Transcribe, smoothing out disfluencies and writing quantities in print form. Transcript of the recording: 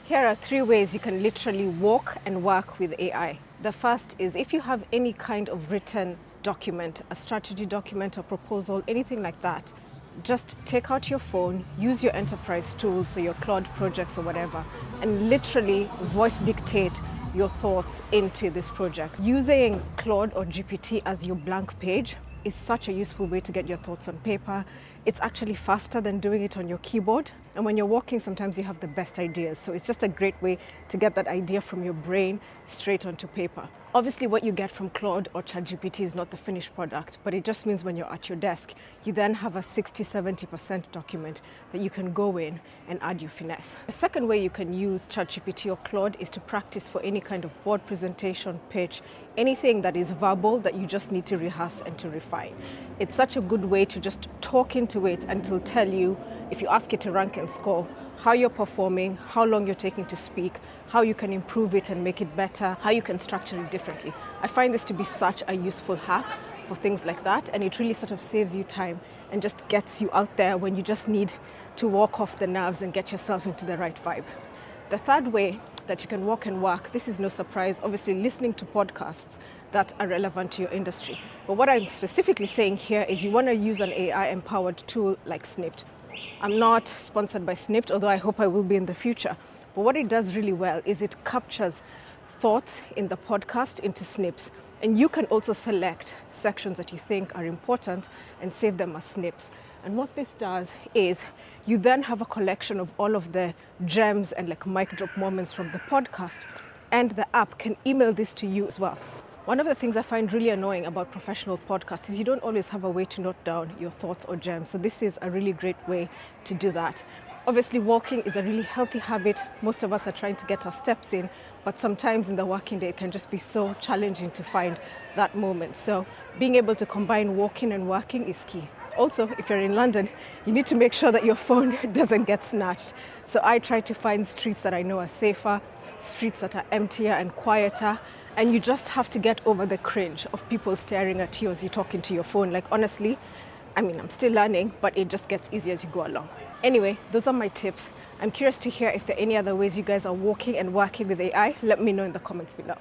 Here are 3 ways you can literally walk and work with AI. The first is if you have any kind of written document, a strategy document, a proposal, anything like that, just take out your phone, use your enterprise tools, so your Claude projects or whatever, and literally voice dictate your thoughts into this project. Using Claude or GPT as your blank page is such a useful way to get your thoughts on paper. It's actually faster than doing it on your keyboard. And when you're walking, sometimes you have the best ideas. So it's just a great way to get that idea from your brain straight onto paper. Obviously, what you get from Claude or ChatGPT is not the finished product, but it just means when you're at your desk, you then have a 60-70% document that you can go in and add your finesse. The second way you can use ChatGPT or Claude is to practice for any kind of board presentation, pitch, anything that is verbal that you just need to rehearse and to refine. It's such a good way to just talk into it, and it'll tell you, if you ask it to rank and score, how you're performing, how long you're taking to speak, how you can improve it and make it better, how you can structure it differently. I find this to be such a useful hack for things like that, and it really sort of saves you time and just gets you out there when you just need to walk off the nerves and get yourself into the right vibe. The third way that you can walk and work, this is no surprise, obviously listening to podcasts that are relevant to your industry. But what I'm specifically saying here is you want to use an AI-empowered tool like Snipped. I'm not sponsored by Snipped, although I hope I will be in the future. But what it does really well is it captures thoughts in the podcast into snips. And you can also select sections that you think are important and save them as snips. And what this does is you then have a collection of all of the gems and like mic drop moments from the podcast, and the app can email this to you as well. One of the things I find really annoying about professional podcasts is you don't always have a way to note down your thoughts or gems. So this is a really great way to do that. Obviously, walking is a really healthy habit. Most of us are trying to get our steps in, but sometimes in the working day, it can just be so challenging to find that moment. So being able to combine walking and working is key. Also, if you're in London, you need to make sure that your phone doesn't get snatched. So I try to find streets that I know are safer, streets that are emptier and quieter, and you just have to get over the cringe of people staring at you as you talk into your phone. Like, honestly, I'm still learning, but it just gets easier as you go along. Anyway, those are my tips. I'm curious to hear if there are any other ways you guys are walking and working with AI. Let me know in the comments below.